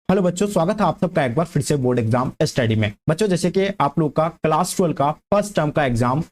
Hello बच्चों, स्वागत है आप सबका एक बार फिर से बोर्ड एग्जाम स्टडी में। बच्चों जैसे कि आप लोग का क्लास 12 का फर्स्ट टर्म का एग्जाम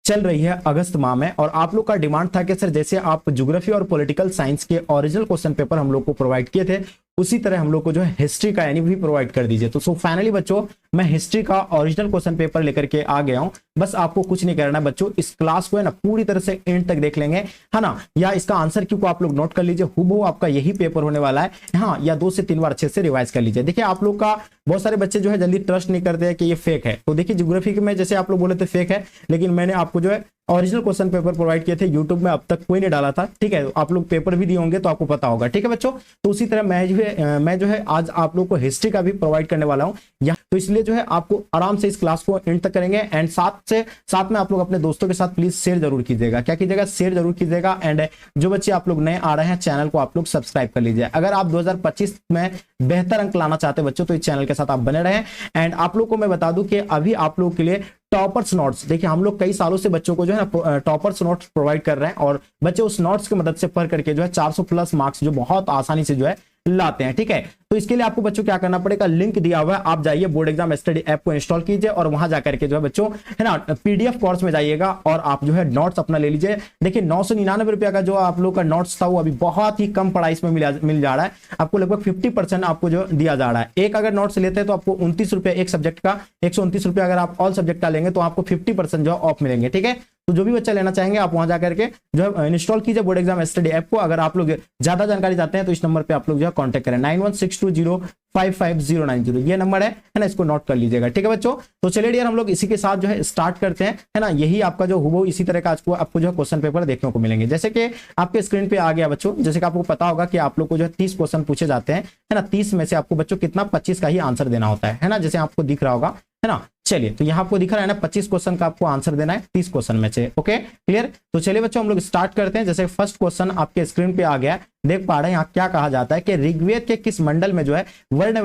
चल रही है अगस्त माह में, और आप लोग का डिमांड था कि सर जैसे आप ज्योग्राफी और पॉलिटिकल साइंस के ओरिजिनल क्वेश्चन पेपर हम लोग को प्रोवाइड किए थे, उसी तरह हम लोग को जो है हिस्ट्री का यानी भी प्रोवाइड कर दीजिए। तो फाइनली बच्चों मैं हिस्ट्री का ओरिजिनल क्वेश्चन पेपर लेकर के आ गया हूं। बस आपको कुछ नहीं करना है बच्चों, इस क्लास को है ना पूरी तरह से एंड तक देख लेंगे, है ना। या इसका आंसर क्यों को आप लोग नोट कर लीजिए, हूबहू आपका यही पेपर होने वाला है। हाँ, या 2 से 3 बार अच्छे से रिवाइज कर लीजिए। देखिए आप लोग का बहुत सारे बच्चे जो है जल्दी ट्रस्ट नहीं करते हैं कि ये फेक है। तो देखिए ज्योग्राफी में जैसे आप लोग बोले थे फेक है, लेकिन मैंने आपको जो है ओरिजिनल क्वेश्चन पेपर प्रोवाइड किए थे, यूट्यूब में अब तक कोई नहीं डाला था। ठीक है, आप लोग पेपर भी दिए होंगे तो आपको पता होगा। ठीक है बच्चों, तो उसी तरह मैं जो है आज आप लोग को हिस्ट्री का भी प्रोवाइड करने वाला हूं यहाँ। तो इसलिए जो है आपको आराम से इस क्लास को एंड तक करेंगे, एंड साथ में आप लोग अपने दोस्तों के साथ प्लीज शेयर जरूर कीजिएगा। क्या कीजिएगा, शेयर जरूर कीजिएगा। एंड जो बच्चे आप लोग नए आ रहे हैं चैनल को आप लोग सब्सक्राइब कर लीजिए। अगर आप 2025 में बेहतर अंक लाना चाहते हैं बच्चों तो इस चैनल के साथ आप बने रहें। एंड आप लोग को मैं बता दूं कि अभी आप लोग के लिए टॉपर्स नोट्स, देखिए हम लोग कई सालों से बच्चों को जो है ना टॉपर्स नोट्स प्रोवाइड कर रहे हैं, और बच्चे उस नोट्स की मदद से पढ़ करके जो है 400 प्लस मार्क्स जो बहुत आसानी से जो है लाते हैं। ठीक है, तो इसके लिए आपको बच्चों क्या करना पड़ेगा, लिंक दिया हुआ है, आप जाइए बोर्ड एग्जाम स्टडी ऐप को इंस्टॉल कीजिए और वहां जाकर के जो है बच्चों है ना पीडीएफ कोर्स में जाइएगा और आप जो है नोट्स अपना ले लीजिए। देखिए 999 रुपया का जो आप लोग का नोट्स था वो अभी बहुत ही कम प्राइस में मिल जा रहा है। आपको लगभग 50% आपको जो दिया जा रहा है। एक अगर नोट्स लेते हैं तो आपको 29 रुपया एक सब्जेक्ट का, 129 रुपया अगर आप ऑल सब्जेक्ट का लेंगे तो आपको 50% जो ऑफ मिलेंगे। ठीक है, तो जो भी बच्चा लेना चाहेंगे आप वहां जाकर के जो है इंस्टॉल कीजिए बोर्ड एग्जाम स्टडी ऐप को। अगर आप लोग ज्यादा जानकारी चाहते हैं तो इस नंबर पे आप लोग जो है कांटेक्ट करें, 9162055090 ये नंबर है ना, इसको नोट कर लीजिएगा। ठीक है बच्चों, तो चलिए डियर हम लोग इसी के साथ जो है स्टार्ट करते हैं, है ना। यही आपका जो हूबहू इसी तरह का आपको जो है क्वेश्चन पेपर देखने को मिलेंगे। जैसे कि आपके स्क्रीन पे आ गया बच्चों, जैसे कि आपको पता होगा कि आप लोग को जो है 30 क्वेश्चन पूछे जाते हैं, है ना। 30 में से आपको बच्चों कितना 25 का ही आंसर देना होता है ना, जैसे आपको दिख रहा होगा, है ना। चलिए, तो यहाँ आपको दिख रहा है ना 25 क्वेश्चन का आपको आंसर देना है 30 क्वेश्चन में से। ओके क्लियर, तो चलिए बच्चों हम लोग स्टार्ट करते हैं। जैसे फर्स्ट क्वेश्चन आपके स्क्रीन पे आ गया, देख पा रहे हैं यहाँ क्या कहा जाता है कि ऋग्वेद के किस मंडल में जो है वर्ण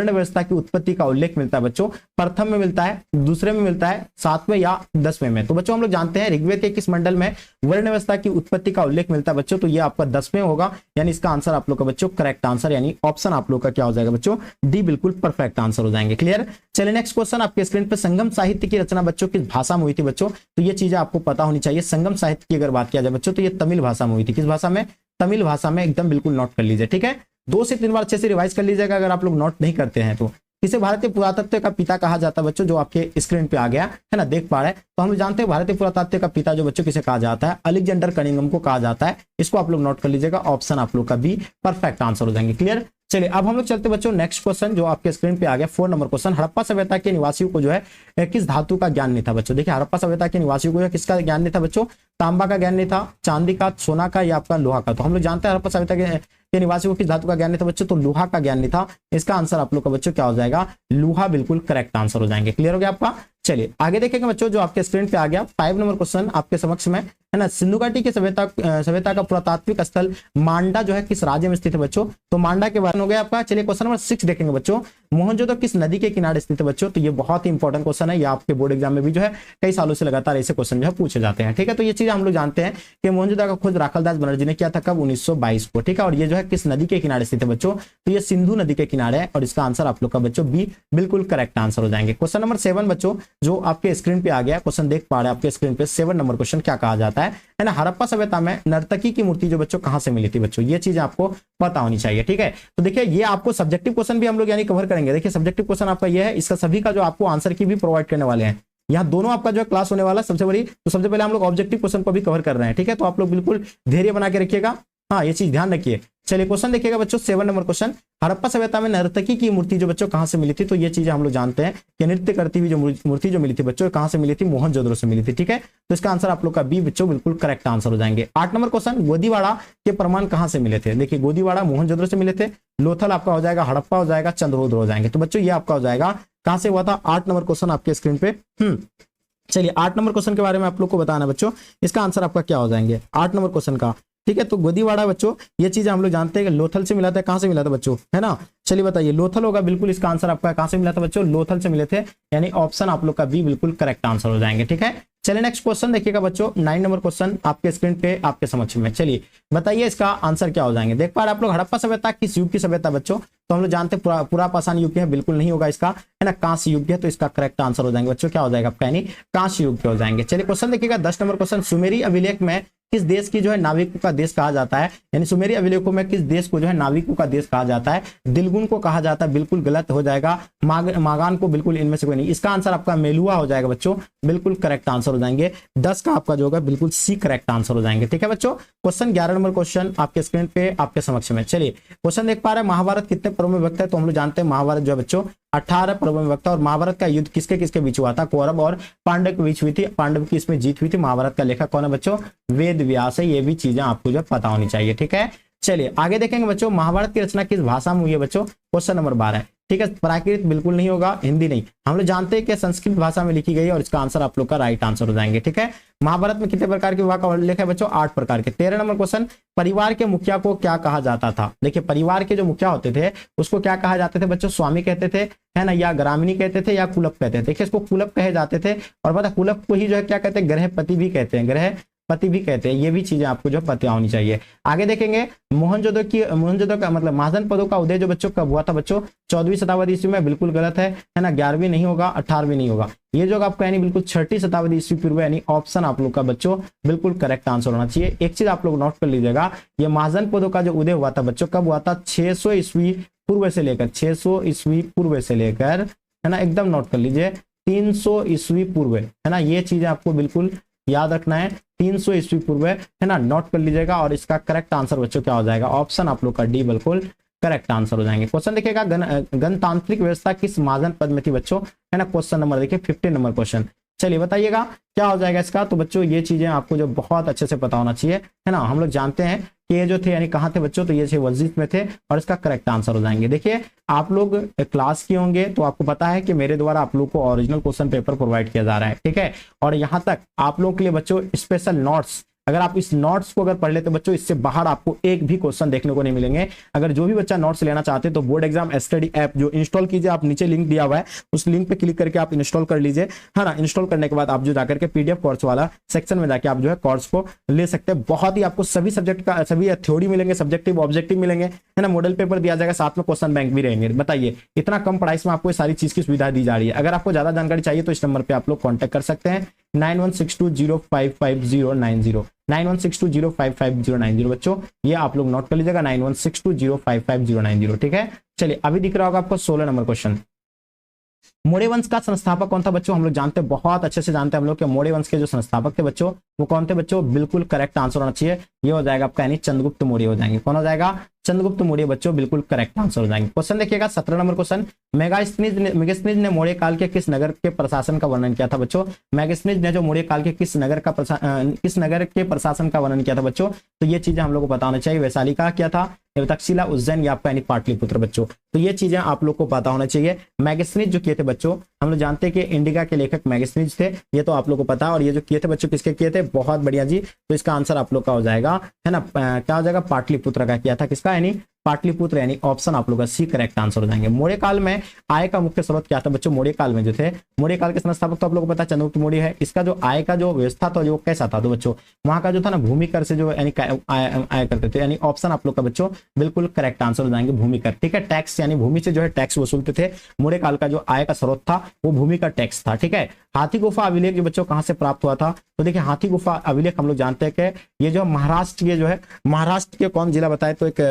व्यवस्था की उत्पत्ति का उल्लेख मिलता है बच्चों। प्रथम में मिलता है, दूसरे में मिलता है, 7वें या 10वें में। तो बच्चों हम लोग जानते हैं ऋग्वेद के किस मंडल में वर्ण व्यवस्था की उत्पत्ति का उल्लेख मिलता है बच्चों, तो ये आपका 10वें होगा। यानी इसका आंसर आप लोग का बच्चों करेक्ट आंसर यानी ऑप्शन आप लोग का क्या हो जाएगा बच्चों, डी बिल्कुल परफेक्ट आंसर हो जाएंगे। क्लियर, चलिए नेक्स्ट क्वेश्चन आपके स्क्रीन पर, संगम साहित्य की रचना बच्चों किस भाषा में हुई थी बच्चों, तो ये चीजें आपको पता होनी चाहिए। संगम साहित्य की अगर बात किया जाए बच्चों तो ये तमिल भाषा में हुई थी। किस भाषा में, तमिल भाषा में, एकदम बिल्कुल नोट कर लीजिए। ठीक है, 2 से 3 बार अच्छे से रिवाइज कर लीजिएगा अगर आप लोग नोट नहीं करते हैं तो। इसे भारतीय पुरातत्व का पिता कहा जाता है बच्चों, जो आपके स्क्रीन पे आ गया है ना, देख पा रहे हैं। तो हम जानते हैं भारतीय पुरातत्व का पिता जो बच्चों किसे कहा जाता है, अलेक्जेंडर कनिंघम को कहा जाता है। इसको आप लोग नोट कर लीजिएगा, ऑप्शन आप लोग का बी परफेक्ट आंसर हो जाएंगे। क्लियर, चलिए अब हम लोग चलते बच्चों नेक्स्ट क्वेश्चन जो आपके स्क्रीन पे आ गया 4 नंबर क्वेश्चन। हड़प्पा सभ्यता के निवासियों को जो है किस धातु का ज्ञान नहीं था बच्चों। देखिए हड़प्पा सभ्यता के निवासियों को किसका ज्ञान नहीं था बच्चों, तांबा का ज्ञान नहीं था, चांदी का, सोना का या आपका लोहा का। तो हम लोग जानते हैं हड़प्पा सभ्यता के निवासियों को किस धातु का ज्ञान नहीं था बच्चों, तो लोहा का ज्ञान नहीं था। इसका आंसर आप लोग का बच्चों क्या हो जाएगा, लोहा बिल्कुल करेक्ट आंसर हो जाएंगे। क्लियर हो गया आपका। चलिए आगे देखेंगे बच्चों, जो आपके स्क्रीन पे आ गया 5 नंबर क्वेश्चन आपके समक्ष में, है ना। सिंधु घाटी की सभ्यता का पुरातात्विक स्थल मांडा जो है किस राज्य में स्थित है बच्चों, तो मांडा के बारे में हो गया आपका। चलिए क्वेश्चन नंबर 6 देखेंगे बच्चों, मोहनजोदड़ो किस नदी के किनारे स्थित है बच्चों, तो ये बहुत ही इंपॉर्टेंट क्वेश्चन है। ये आपके बोर्ड एग्जाम में भी जो है कई सालों से लगातार ऐसे क्वेश्चन जो है पूछे जाते हैं। ठीक है, तो ये चीज हम लोग जानते हैं कि मोहनजोदड़ो का खोज राखलदास बनर्जी ने किया था कब, 1922 को। ठीक है, और ये जो है किस नदी के किनारे स्थित है बच्चों, तो ये सिंधु नदी के किनारे है, और इसका आंसर आप लोग का बच्चों बी बिल्कुल करेक्ट आंसर हो जाएंगे। क्वेश्चन नंबर 7 बच्चों जो आपके स्क्रीन पे आ गया, क्वेश्चन देख पा रहे हैं आपके स्क्रीन पे 7 नंबर क्वेश्चन क्या कहा जाता है ना। हड़प्पा सभ्यता में नर्तकी की मूर्ति जो बच्चों कहां से मिली थी बच्चों, ये चीज आपको पता होनी चाहिए। ठीक है, तो देखिए ये आपको सब्जेक्टिव क्वेश्चन भी हम लोग यानी कवर करेंगे। देखिए सब्जेक्टिव क्वेश्चन आपका ये है, इसका सभी का जो आपको आंसर की भी प्रोवाइड करने वाले हैं। यहाँ दोनों आपका जो है क्लास होने वाला सबसे बड़ी, तो सबसे पहले हम लोग ऑब्जेक्टिव क्वेश्चन को भी कवर कर रहे हैं। ठीक है, तो आप लोग बिल्कुल धैर्य बना के रखिएगा, हाँ ये चीज ध्यान रखिए। चलिए क्वेश्चन देखिएगा बच्चों 7 नंबर क्वेश्चन, हड़प्पा सभ्यता में नर्तकी की मूर्ति जो बच्चों कहां से मिली थी, तो ये चीजें हम लोग जानते हैं कि नृत्य करती हुई जो मूर्ति जो मिली थी बच्चों कहां से मिली थी, मोहनजोदड़ो से मिली थी। ठीक है, तो इसका आंसर आप लोग का बी बच्चों बिल्कुल करेक्ट आंसर हो जाएंगे। 8 नंबर क्वेश्चन, गोदीवाड़ा के प्रमाण कहां से मिले थे। देखिए गोदीवाड़ा मोहनजोदड़ो से मिले थे, लोथल आपका हो जाएगा, हड़प्पा हो जाएगा, चंद्रहोदड़ हो जाएंगे। तो बच्चों ये आपका हो जाएगा कहां से हुआ था, 8 नंबर क्वेश्चन आपके स्क्रीन पे। चलिए 8 नंबर क्वेश्चन के बारे में आप लोग को बताना बच्चों, इसका आंसर आपका क्या हो जाएंगे 8 नंबर क्वेश्चन का। ठीक है, तो गोदीवाड़ा बच्चों ये चीज हम लोग जानते हैं कि लोथल से मिला था, कहां से मिला था बच्चों, है ना। चलिए बताइए, लोथल होगा बिल्कुल इसका आंसर आपका, कहां से मिला था बच्चों, लोथल से मिले थे, यानी ऑप्शन आप लोग का बी बिल्कुल करेक्ट आंसर हो जाएंगे। ठीक है, चलिए नेक्स्ट क्वेश्चन देखिएगा बच्चों, 9 नंबर क्वेश्चन आपके स्क्रीन पे आपके समक्ष में। चलिए बताइए इसका आंसर क्या हो जाएंगे। देख पा रहे आप लोग, हड़प्पा सभ्यता किस युग की सभ्यता बच्चों? तो हम लोग जानते हैं पूरा पाषाण युग है, बिल्कुल नहीं होगा इसका, है ना, कांस्य युग है। तो इसका करेक्ट आंसर हो जाएंगे बच्चों, क्या हो जाएगा आपका, यानी कांस्य युग के हो जाएंगे। चलिए क्वेश्चन देखिएगा 10 नंबर क्वेश्चन, सुमेरी अभिलेख में किस देश की जो है नाविकों का देश कहा जाता है? यानी सुमेरी अभिलेखों में किस देश को जो है नाविकों का देश कहा जाता है? दिलगुन को कहा जाता है, बिल्कुल गलत हो जाएगा। मागान को, बिल्कुल इनमें से कोई नहीं। इसका आंसर आपका मेलुआ हो जाएगा बच्चों, बिल्कुल करेक्ट आंसर हो जाएंगे। 10 का आपका जो होगा बिल्कुल सी करेक्ट आंसर हो जाएंगे। ठीक है बच्चों, क्वेश्चन 11 नंबर क्वेश्चन आपके स्क्रीन पे आपके समक्ष में। चलिए क्वेश्चन देख पा रहे हैं, महाभारत कितने पर्व में विभक्त है? तो हम लोग जानते हैं महाभारत जो है बच्चों 18 पर्व में विभक्त है। और महाभारत का युद्ध किसके किसके बीच हुआ था? कौरव और पांडव के बीच हुई थी। पांडव की इसमें जीत हुई थी। महाभारत का लेखक कौन है बच्चों? वेद व्यास है। ये भी चीजें आपको जो पता होनी चाहिए। ठीक है, चलिए आगे देखेंगे बच्चों, महाभारत की रचना किस भाषा में हुई है बच्चों? Question number 12। ठीक है, प्राकृत बिल्कुल नहीं होगा, हिंदी नहीं, हम लोग जानते हैं कि संस्कृत भाषा में लिखी गई है और इसका आंसर आप लोग का राइट आंसर हो जाएंगे। ठीक है, महाभारत में कितने प्रकार के विवाह का उल्लेख है बच्चों? 8 प्रकार के। 13 नंबर क्वेश्चन, परिवार के मुखिया को क्या कहा जाता था? देखिए परिवार के जो मुखिया होते थे उसको क्या कहा जाते थे बच्चों? स्वामी कहते थे, है ना, या ग्रामीणी कहते थे, या कुलप कहते थे। देखिए इसको कुलप कहे जाते थे, और पता कुलप को ही जो है क्या कहते हैं? गृहपति भी कहते हैं, गृहपति भी कहते हैं। ये भी चीजें आपको जो पता होनी चाहिए। आगे देखेंगे, मोहनजोदड़ो का मतलब महाजनपदों का उदय जो बच्चों कब हुआ था बच्चों? 14वीं शताब्दी ईस्वी में, बिल्कुल गलत है ना, 11वीं नहीं होगा, 18वीं नहीं होगा। ये जो आपका यानी बिल्कुल 6ठी शताब्दी ईस्वी पूर्व, यानी ऑप्शन आप लोग का बच्चों बिल्कुल करेक्ट आंसर होना चाहिए। एक चीज आप लोग नोट कर लीजिएगा, ये महाजनपदों का जो उदय हुआ था बच्चों कब हुआ था? 600 ईस्वी पूर्व से लेकर, 600 ईस्वी पूर्व से लेकर, है ना, एकदम नोट कर लीजिए, 300 ईस्वी पूर्व, है ना। ये चीजें आपको बिल्कुल याद रखना है, 300 ईस्वी पूर्व, है ना, नोट कर लीजिएगा। और इसका करेक्ट आंसर बच्चों क्या हो जाएगा? ऑप्शन आप लोग का डी बिल्कुल करेक्ट आंसर हो जाएंगे। क्वेश्चन देखिएगा, गणतांत्रिक व्यवस्था किस महाजन पद में थी बच्चों? है ना, क्वेश्चन नंबर देखिए 15 नंबर क्वेश्चन। चलिए बताइएगा क्या हो जाएगा इसका। तो बच्चों ये चीजें आपको जो बहुत अच्छे से पता होना चाहिए, है ना। हम लोग जानते हैं कि ये जो थे यानी कहाँ थे बच्चों? तो ये थे वजीफ में थे, और इसका करेक्ट आंसर हो जाएंगे। देखिए आप लोग क्लास किए होंगे तो आपको पता है कि मेरे द्वारा आप लोग को ओरिजिनल क्वेश्चन पेपर प्रोवाइड किया जा रहा है। ठीक है, और यहाँ तक आप लोगों के लिए बच्चों स्पेशल नोट्स, अगर आप इस नोट्स को अगर पढ़ लेते बच्चों, इससे बाहर आपको एक भी क्वेश्चन देखने को नहीं मिलेंगे। अगर जो भी बच्चा नोट्स लेना चाहते हैं तो बोर्ड एग्जाम स्टडी ऐप जो इंस्टॉल कीजिए, आप नीचे लिंक दिया हुआ है, उस लिंक पे क्लिक करके आप इंस्टॉल कर लीजिए, है ना। इंस्टॉल करने के बाद आप जो जाकर के पीडीएफ कोर्स वाला सेक्शन में जाके आप जो है कोर्स को ले सकते हैं। बहुत ही आपको सभी सब्जेक्ट का सभी थ्योरी मिलेंगे, सब्जेक्टिव ऑब्जेक्टिव मिलेंगे, है ना, मॉडल पेपर दिया जाएगा, साथ में क्वेश्चन बैंक भी रहेंगे। बताइए इतना कम प्राइस में आपको सारी चीज की सुविधा दी जा रही है। अगर आपको ज्यादा जानकारी चाहिए तो इस नंबर पे आप लोग कॉन्टेक्ट कर सकते हैं, 9162055090, 9162055090 बच्चों, ये आप लोग नोट कर लीजिएगा, 9162055090। ठीक है, चलिए अभी दिख रहा होगा आपको 16 नंबर क्वेश्चन। मौर्य वंश का संस्थापक कौन था बच्चों? हम लोग जानते हैं, बहुत अच्छे से जानते हैं हम लोग कि मौर्य वंश के जो संस्थापक थे बच्चों वो कौन थे बच्चों? बिल्कुल करेक्ट आंसर होना चाहिए, ये हो जाएगा आपका यानी चंद्रगुप्त मौर्य हो जाएंगे। कौन हो जाएगा? चंद्रगुप्त मौर्य बच्चों, बिल्कुल करेक्ट आंसर हो जाएंगे। क्वेश्चन देखिएगा 17 नंबर क्वेश्चन, मेगास्थनीज ने मौर्य काल के किस नगर के प्रशासन का वर्णन किया था बच्चों? मेगास्थनीज ने जो मौर्य काल के किस नगर के प्रशासन का वर्णन किया था बच्चों? तो ये चीजें हम लोग को पता होना चाहिए। वैशाली का किया था, तक्षशिला, उज्जैन, या आपका यानी पाटलिपुत्र बच्चों। तो ये चीजें आप लोग को पता होना चाहिए। मेगास्थनीज जो किए थे बच्चों, हम लोग जानते हैं कि इंडिका के लेखक मेगास्थनीज थे, ये तो आप लोग को पता। और ये जो किए थे बच्चों किसके किए थे? बहुत बढ़िया जी। तो इसका आंसर आप लोग का हो जाएगा, है ना, क्या हो जाएगा? पाटलिपुत्र का किया था। किसका? यानी पाटलिपुत्र, यानी ऑप्शन आप लोग का सी करेक्ट आंसर हो जाएंगे। मौर्य काल में आय का मुख्य स्रोत क्या था बच्चों? मौर्य काल में जो थे, मौर्य काल के संस्थापक तो आप लोगों को पता चंद्रगुप्त मौर्य है। इसका जो आय का जो व्यवस्था था वो कैसा था? तो बच्चों वहां का जो था ना, भूमि कर से जो यानी आय करते थे, यानी ऑप्शन आप लोग का बच्चों बिल्कुल करेक्ट आंसर हो जाएंगे, भूमि कर। ठीक है, टैक्स यानी भूमि से जो है टैक्स वसूलते थे। मौर्य काल का जो आय का स्रोत था वो भूमि का टैक्स था। ठीक है, हाथी गुफा अभिलेख जो बच्चों कहां से प्राप्त हुआ था? तो देखिए हाथी गुफा अभिलेख हम लोग जानते हैं कि ये जो महाराष्ट्र के जो है, महाराष्ट्र के कौन जिला बताए? तो एक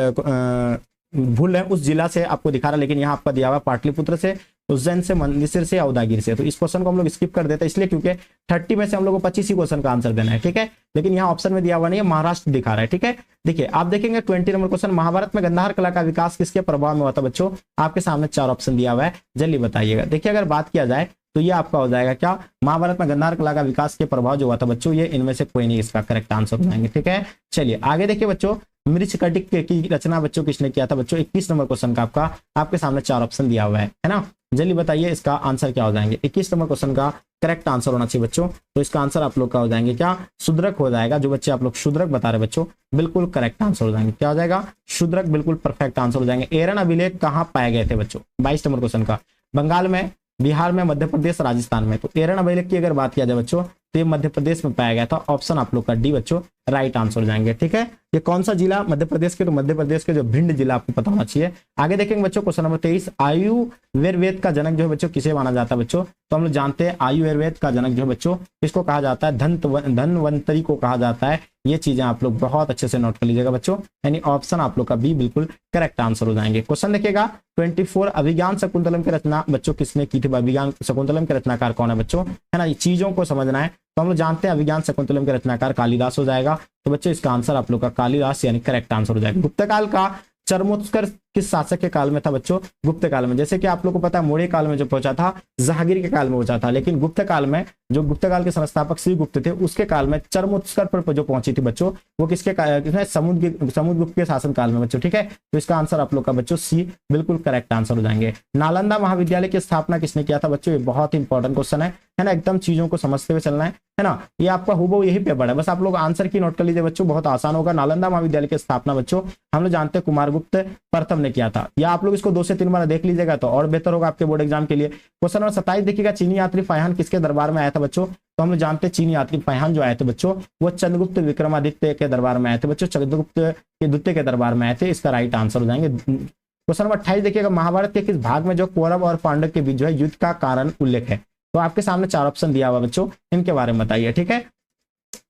भूल है, उस जिला से आपको दिखा रहा, लेकिन यहाँ आपका दिया हुआ पाटलिपुत्र से, उज्जैन से, मंदसौर से, औदागिर से। तो इस क्वेश्चन को हम लोग स्किप कर देते हैं, इसलिए क्योंकि 30 में से हम लोग को 25 ही क्वेश्चन का आंसर देना है। ठीक है, लेकिन यहाँ ऑप्शन में दिया हुआ नहीं है, महाराष्ट्र दिखा रहा है। ठीक है, देखिए आप देखेंगे 20 नंबर क्वेश्चन, महाभारत में गंधार कला का विकास किसके प्रभाव में हुआ था बच्चों? आपके सामने 4 ऑप्शन दिया हुआ है, जल्दी बताइएगा। देखिए अगर बात किया जाए तो ये आपका हो जाएगा क्या? महाभारत में गंधार कला का विकास के प्रभाव जो हुआ था बच्चों, ये इनमें से कोई नहीं इसका करेक्ट आंसर हो जाएंगे। ठीक है, चलिए आगे देखिए बच्चों, मृच्छकटिक की रचना बच्चों किसने किया था बच्चों? 21 नंबर क्वेश्चन का आपका आपके सामने 4 ऑप्शन दिया हुआ है ना, जल्दी बताइए इसका आंसर क्या हो जाएंगे। 21 नंबर क्वेश्चन का करेक्ट आंसर होना चाहिए बच्चों, तो इसका आंसर आप लोग का हो जाएंगे क्या? शूद्रक हो जाएगा। जो बच्चे आप लोग शूद्रक बता रहे बच्चों, बिल्कुल करेक्ट आंसर हो जाएंगे। क्या हो जाएगा? शूद्रक, बिल्कुल परफेक्ट आंसर हो जाएंगे। एरन अभिलेख कहाँ पाए गए थे बच्चों? 22 नंबर क्वेश्चन का, बंगाल में, बिहार में, मध्य प्रदेश, राजस्थान में। तो एरन अभिलेख की अगर बात किया जाए बच्चों, तो ये मध्य प्रदेश में पाया गया था। ऑप्शन आप लोग का डी बच्चों राइट आंसर हो जाएंगे। ठीक है, ये कौन सा जिला मध्य प्रदेश के, तो मध्य प्रदेश के जो भिंड जिला आपको पता होना चाहिए। आगे देखेंगे बच्चों क्वेश्चन नंबर 23, आयुर्वेद का जनक जो है बच्चों किसे माना जाता है बच्चों, तो हम लोग जानते हैं आयुर्वेद का जनक जो है बच्चों किसको कहा जाता है, धन्वंतरी को कहा जाता है। ये चीजें आप लोग बहुत अच्छे से नोट कर लीजिएगा बच्चों, यानी ऑप्शन आप लोग का बी बिल्कुल करेक्ट आंसर हो जाएंगे। क्वेश्चन देखिएगा 24, अभिज्ञान शकुंतलम की रचना बच्चों किसने की थी, अभिज्ञान शकुंतलम के रचनाकार कौन है बच्चों, है ना, ये चीजों को समझना है। तो हम लोग जानते हैं अभिज्ञान शकुंतलम के रचनाकार कालिदास हो जाएगा। तो बच्चों इसका आंसर आप लोग का कालिदास यानी करेक्ट आंसर हो जाएगा। गुप्त काल का चरमोत्कर्ष किस शासक के काल में था बच्चों, गुप्त काल में। जैसे कि आप लोग को पता है मौर्य काल में जो पहुंचा था, जहांगीर के काल में पहुंचा था, लेकिन गुप्त काल में जो गुप्त काल के संस्थापक श्री गुप्त थे उसके काल में चरमोत्कर्ष पर जो पहुंची थी बच्चों, वो किसके समुद्रगुप्त के शासन काल में बच्चों। ठीक है, तो इसका आंसर आप लोग का बच्चों सी बिल्कुल करेक्ट आंसर हो जाएंगे। नालंदा महाविद्यालय की स्थापना किसने किया था बच्चों, ये बहुत इंपॉर्टेंट क्वेश्चन है ना, एकदम चीजों को समझते हुए चलना है ना। ये आपका हुबहू यही पेपर है, बस आप लोग आंसर की नोट कर लीजिए बच्चों, बहुत आसान होगा। नालंदा महाविद्यालय की स्थापना बच्चों हम लोग जानते हैं कुमारगुप्त प्रथम ने किया था, या आप लोग इसको 2 से 3 बार देख लीजिएगा तो और बेहतर होगा आपके बोर्ड एग्जाम के लिए। क्वेश्चन नंबर 27 देखिएगा, चीनी यात्री फायहान किसके दरबार में आया था बच्चों, तो हम लोग जानते हैं चीनी यात्री फायहान जो आए थे बच्चों वो चंद्रगुप्त विक्रमादित्य के दरबार में आए थे बच्चों, चंद्रगुप्त के द्वितीय के दरबार में आए थे। इसका राइट आंसर हो जाएंगे। क्वेश्चन नंबर 28 देखिएगा, महाभारत के किस भाग में जो कौरव और पांडव के बीच जो है युद्ध का कारण उल्लेख है, तो आपके सामने 4 ऑप्शन दिया हुआ बच्चों, इनके बारे में बताइए। ठीक है,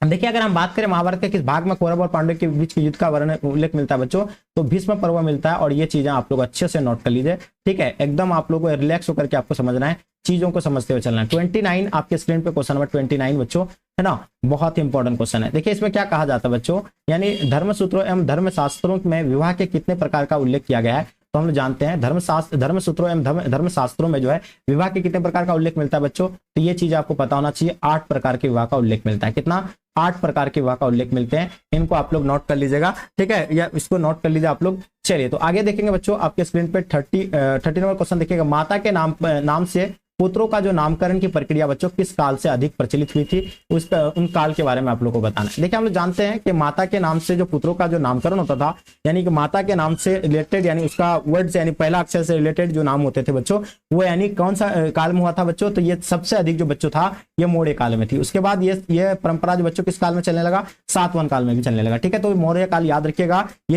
देखिए अगर हम बात करें महाभारत के किस भाग में कौरव और पांडव के बीच के युद्ध का वर्णन उल्लेख मिलता है बच्चों, तो भीष्म पर्व मिलता है। और ये चीजें आप लोग अच्छे से नोट कर लीजिए। ठीक है, एकदम आप लोगों को रिलैक्स होकर के आपको समझना है, चीजों को समझते हुए चलना है। 29 आपके स्क्रीन पे क्वेश्चन नंबर 29 बच्चों, है ना, बहुत इंपॉर्टेंट क्वेश्चन है। देखिए इसमें क्या कहा जाता है बच्चों, यानी धर्मसूत्रों एवं धर्मशास्त्रों में विवाह के कितने प्रकार का उल्लेख किया गया है, तो हम लोग जानते हैं धर्मसूत्रों एवं धर्मशास्त्रों में जो है विवाह के कितने प्रकार का उल्लेख मिलता है बच्चों, तो ये चीज आपको पता होना चाहिए। 8 प्रकार के विवाह का उल्लेख मिलता है। कितना, 8 प्रकार के विवाह का उल्लेख मिलते हैं। इनको आप लोग नोट कर लीजिएगा। ठीक है, या इसको नोट कर लीजिए आप लोग। चलिए तो आगे देखेंगे बच्चों, आपके स्क्रीन पे 30 नंबर क्वेश्चन देखिएगा, माता के नाम से पुत्रों का जो नामकरण की प्रक्रिया बच्चों किस काल से अधिक प्रचलित हुई थी, उन काल के बारे में आप लोग को बताना है। देखिए हम लोग जानते हैं कि माता के नाम से जो पुत्रों का जो नामकरण होता था, यानी कि माता के नाम से रिलेटेड, यानी उसका वर्ड से यानी पहला अक्षर से रिलेटेड जो नाम होते थे बच्चों, वो यानी कौन सा काल में हुआ था बच्चों, तो ये सबसे अधिक जो बच्चों था ये मौर्य काल में थी। उसके बाद ये परंपरा जो बच्चों किस काल में चलने लगा, सातवाहन काल में भी चलने लगा। ठीक है, तो मौर्य काल याद रखिएगा। ये